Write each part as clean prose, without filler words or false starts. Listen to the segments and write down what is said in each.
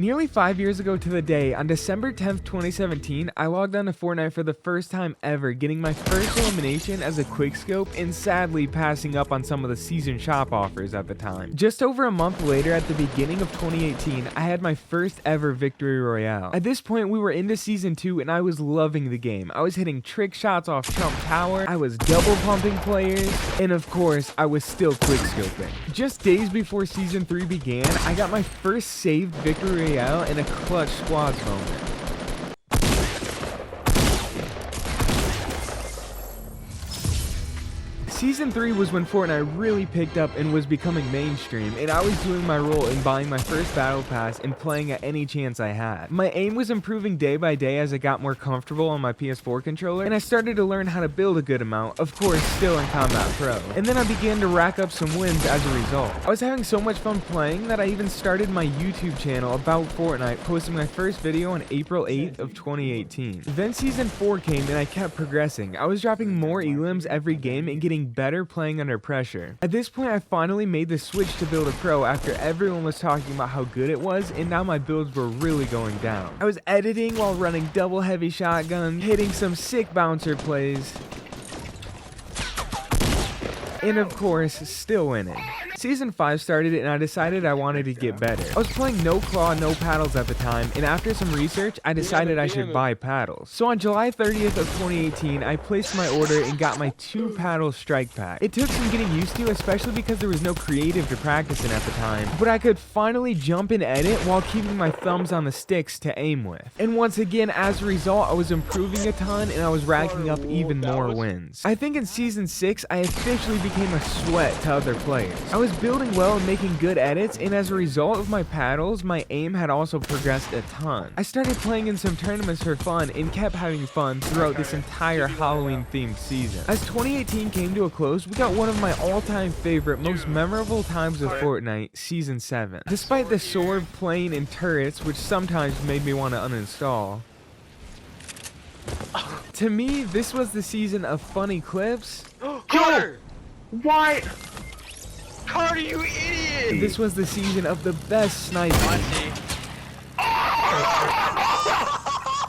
Nearly 5 years ago to the day, on December 10th, 2017, I logged on to Fortnite for the first time ever, getting my first elimination as a quickscope and sadly passing up on some of the season shop offers at the time. Just over a month later, at the beginning of 2018, I had my first ever victory royale. At this point, we were into season 2 and I was loving the game. I was hitting trick shots off Trump Tower, I was double pumping players, and of course, I was still quickscoping. Just days before season 3 began, I got my first saved victory royale in a clutch squads moment. Season 3 was when Fortnite really picked up and was becoming mainstream, and I was doing my role in buying my first battle pass and playing at any chance I had. My aim was improving day by day as I got more comfortable on my PS4 controller, and I started to learn how to build a good amount, of course still in Combat Pro. And then I began to rack up some wins as a result. I was having so much fun playing that I even started my YouTube channel about Fortnite, posting my first video on April 8th of 2018. Then Season 4 came and I kept progressing. I was dropping more elims every game and getting better playing under pressure. At this point, I finally made the switch to build a pro after everyone was talking about how good it was, and now my builds were really going down. I was editing while running double heavy shotgun, hitting some sick bouncer plays, and of course, still winning. Season 5 started and I decided I wanted to get better. I was playing no claw, no paddles at the time, and after some research, I decided I should buy paddles. So on July 30th of 2018, I placed my order and got my 2 paddle strike pack. It took some getting used to, especially because there was no creative to practice in at the time, but I could finally jump and edit while keeping my thumbs on the sticks to aim with. And once again, as a result, I was improving a ton and I was racking up even more wins. I think in Season 6, I officially became a sweat to other players. I was building well and making good edits, and as a result of my paddles, my aim had also progressed a ton. I started playing in some tournaments for fun and kept having fun throughout this entire Halloween themed season. As 2018 came to a close, we got one of my all-time favorite, most memorable times of Fortnite, Season 7. Despite the sword, plane, and turrets, which sometimes made me want to uninstall, to me, this was the season of funny clips. Carter! Why? Carter, you idiot! This was the season of the best sniping.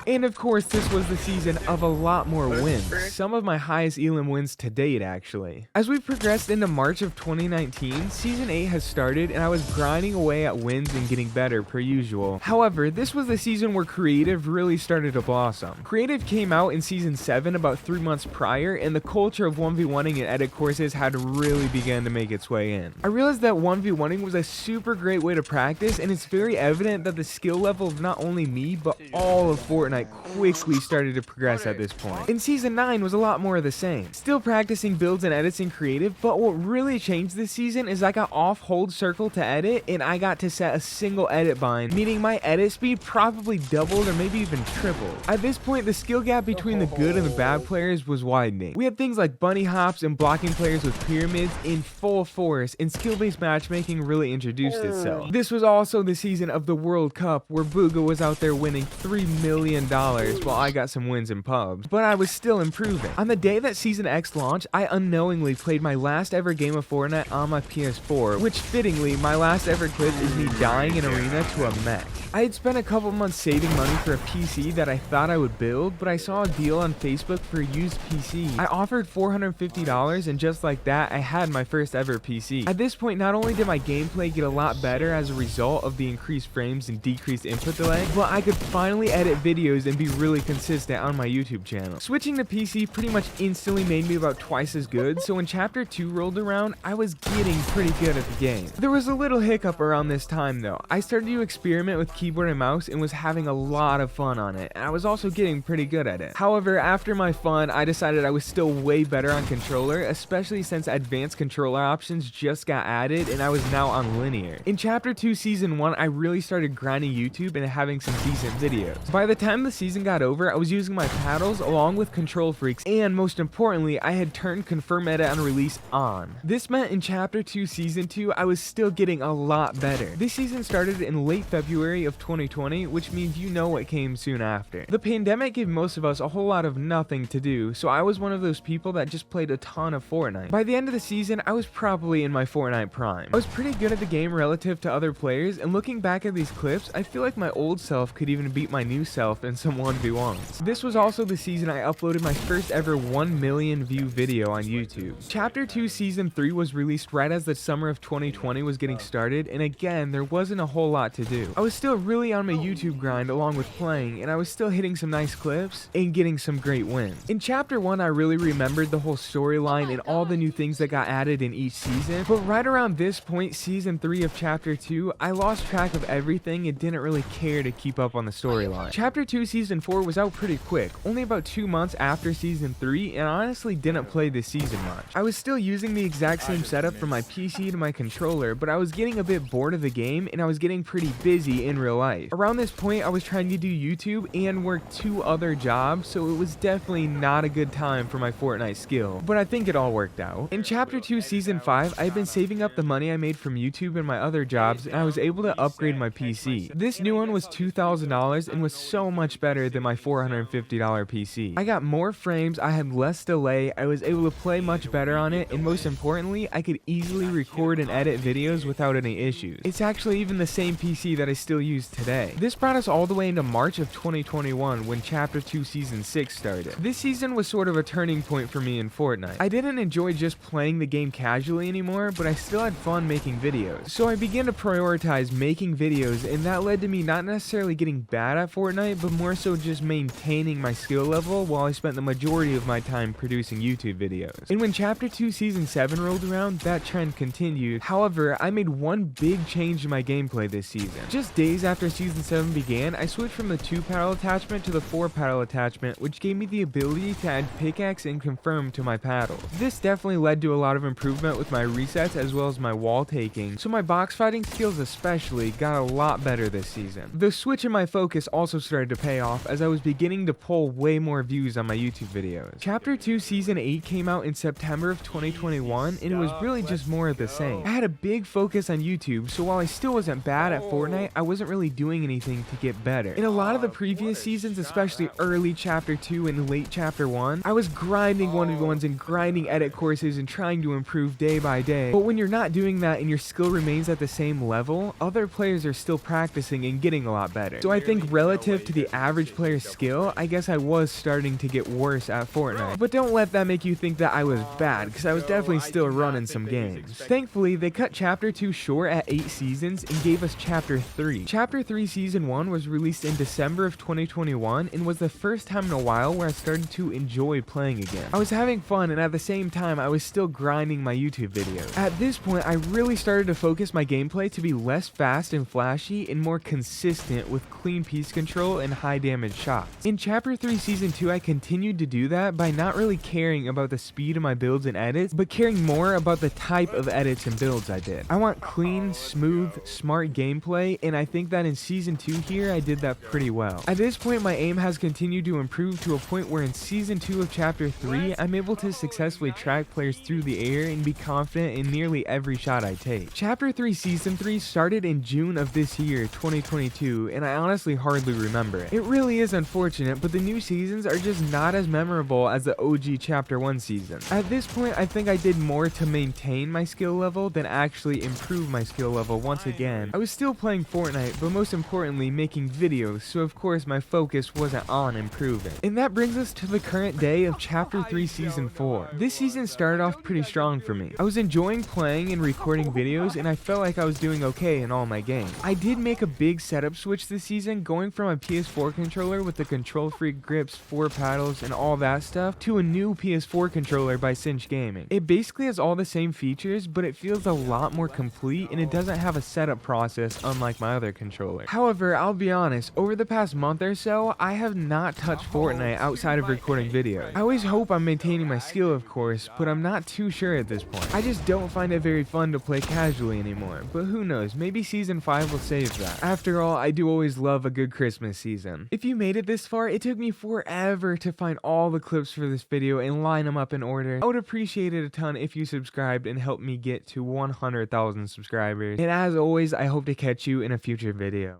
And of course, this was the season of a lot more wins. Some of my highest elim wins to date, actually. As we progressed into March of 2019, Season 8 has started and I was grinding away at wins and getting better per usual. However, this was the season where creative really started to blossom. Creative came out in Season 7 about 3 months prior, and the culture of 1v1ing and edit courses had really begun to make its way in. I realized that 1v1ing was a super great way to practice, and it's very evident that the skill level of not only me, but all of Fortnite quickly started to progress at this point. In Season 9 was a lot more of the same. Still practicing builds and edits in creative, but what really changed this season is I got off hold circle to edit, and I got to set a single edit bind, meaning my edit speed probably doubled or maybe even tripled. At this point, the skill gap between the good and the bad players was widening. We had things like bunny hops and blocking players with pyramids in full force, and skill-based matchmaking really introduced itself. This was also the season of the World Cup, where Booga was out there winning $3 million while I got some wins in pubs, but I was still improving. On the day that Season X launched, I unknowingly played my last ever game of Fortnite on my PS4, which fittingly, my last ever clip is me dying in arena to a mech. I had spent a couple months saving money for a PC that I thought I would build, but I saw a deal on Facebook for a used PC. I offered $450, and just like that, I had my first ever PC. At this point, not only did my gameplay get a lot better as a result of the increased frames and decreased input delay, but I could finally edit videos and be really consistent on my YouTube channel. Switching to PC pretty much instantly made me about twice as good, so when Chapter 2 rolled around, I was getting pretty good at the game. There was a little hiccup around this time though. I started to experiment with keyboard and mouse and was having a lot of fun on it, and I was also getting pretty good at it. However, after my fun, I decided I was still way better on controller, especially since advanced controller options just got added and I was now on linear. In Chapter 2 Season 1, I really started grinding YouTube and having some decent videos. By the time time the season got over, I was using my paddles along with control freaks, and most importantly, I had turned confirm edit on release on. This meant in Chapter 2 Season 2, I was still getting a lot better. This season started in late February of 2020, which means you know what came soon after. The pandemic gave most of us a whole lot of nothing to do, so I was one of those people that just played a ton of Fortnite. By the end of the season, I was probably in my Fortnite prime. I was pretty good at the game relative to other players, and looking back at these clips, I feel like my old self could even beat my new self in some 1v1s. This was also the season I uploaded my first ever 1 million view video on YouTube. Chapter 2 Season 3 was released right as the summer of 2020 was getting started, and again, there wasn't a whole lot to do. I was still really on my YouTube grind along with playing, and I was still hitting some nice clips and getting some great wins. In Chapter 1, I really remembered the whole storyline and all the new things that got added in each season, but right around this point, Season 3 of Chapter 2, I lost track of everything and didn't really care to keep up on the storyline. Chapter 2 Season 4 was out pretty quick, only about 2 months after Season 3, and I honestly didn't play this season much. I was still using the exact same setup from my PC to my controller, but I was getting a bit bored of the game and I was getting pretty busy in real life. Around this point, I was trying to do YouTube and work 2 other jobs, so it was definitely not a good time for my Fortnite skill, but I think it all worked out. In Chapter 2 Season 5, I had been saving up the money I made from YouTube and my other jobs, and I was able to upgrade my PC. This new one was $2,000 and was so much better than my $450 PC. I got more frames, I had less delay, I was able to play much better on it, and most importantly, I could easily record and edit videos without any issues. It's actually even the same PC that I still use today. This brought us all the way into March of 2021 when Chapter 2 Season 6 started. This season was sort of a turning point for me in Fortnite. I didn't enjoy just playing the game casually anymore, but I still had fun making videos. So I began to prioritize making videos, and that led to me not necessarily getting bad at Fortnite, but more so just maintaining my skill level while I spent the majority of my time producing YouTube videos. And when Chapter 2 Season 7 rolled around, that trend continued. However, I made one big change in my gameplay this season. Just days after Season 7 began, I switched from the 2 paddle attachment to the 4 paddle attachment, which gave me the ability to add pickaxe and confirm to my paddles. This definitely led to a lot of improvement with my resets as well as my wall taking, so my box fighting skills especially got a lot better this season. The switch in my focus also started to pay off as I was beginning to pull way more views on my YouTube videos. Chapter 2 Season 8 came out in September of 2021, and it was really just more of the same. I had a big focus on YouTube, so while I still wasn't bad at Fortnite, I wasn't really doing anything to get better. In a lot of the previous seasons, especially early Chapter 2 and late Chapter 1, I was grinding 1v1s and grinding edit courses and trying to improve day by day. But when you're not doing that and your skill remains at the same level, other players are still practicing and getting a lot better. So I think relative to the average player's skill, I guess I was starting to get worse at Fortnite. But don't let that make you think that I was bad, because I was definitely still running some games. Thankfully, they cut Chapter 2 short at 8 seasons and gave us Chapter 3. Chapter 3 Season 1 was released in December of 2021 and was the first time in a while where I started to enjoy playing again. I was having fun, and at the same time, I was still grinding my YouTube videos. At this point, I really started to focus my gameplay to be less fast and flashy and more consistent with clean piece control and high damage shots. In Chapter 3 Season 2, I continued to do that by not really caring about the speed of my builds and edits, but caring more about the type of edits and builds I did. I want clean, smooth, smart gameplay, and I think that in Season 2 here, I did that pretty well. At this point, my aim has continued to improve to a point where in Season 2 of Chapter 3, I'm able to successfully track players through the air and be confident in nearly every shot I take. Chapter 3 Season 3 started in June of this year, 2022, and I honestly hardly remember it. It really is unfortunate, but the new seasons are just not as memorable as the OG Chapter 1 season. At this point, I think I did more to maintain my skill level than actually improve my skill level once again. I was still playing Fortnite, but most importantly making videos, so of course my focus wasn't on improving. And that brings us to the current day of Chapter 3 Season 4. This season started off pretty strong for me. I was enjoying playing and recording videos, and I felt like I was doing okay in all my games. I did make a big setup switch this season, going from a PS4 controller with the Control Freak grips, 4 paddles, and all that stuff, to a new PS4 controller by Cinch Gaming. It basically has all the same features, but it feels a lot more complete, and it doesn't have a setup process unlike my other controller. However, I'll be honest, over the past month or so, I have not touched Fortnite outside of recording videos. I always hope I'm maintaining my skill, of course, but I'm not too sure at this point. I just don't find it very fun to play casually anymore, but who knows, maybe Season 5 will save that. After all, I do always love a good Christmas season. season. If you made it this far, it took me forever to find all the clips for this video and line them up in order. I would appreciate it a ton if you subscribed and helped me get to 100,000 subscribers. And as always, I hope to catch you in a future video.